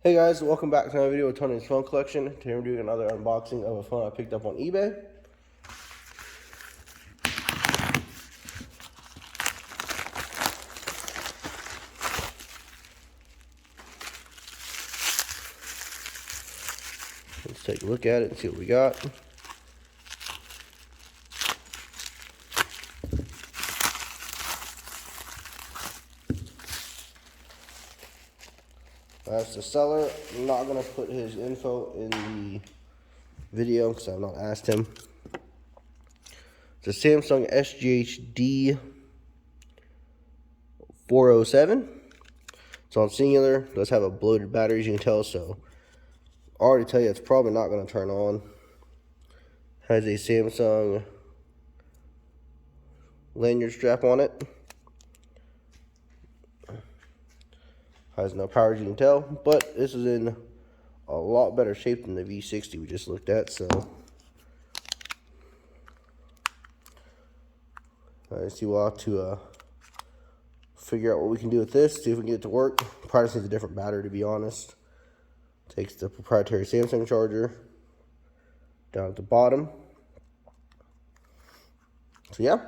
Hey guys, welcome back to another video with Tony's phone collection. Today we're doing another unboxing of a phone I picked up on eBay. Let's take a look at it and see what we got. That's the seller. I'm not going to put his info in the video because I've not asked him. It's a Samsung SGH-D407. It's on singular. It does have a bloated battery, as you can tell, so I already tell you it's probably not going to turn on. Has a Samsung lanyard strap on it. Has no power, as you can tell, but this is in a lot better shape than the V60 we just looked at, so I see we'll have to figure out what we can do with this, see if we can get it to work. Probably just needs a different battery, to be honest. Takes the proprietary Samsung charger down at the bottom. So yeah,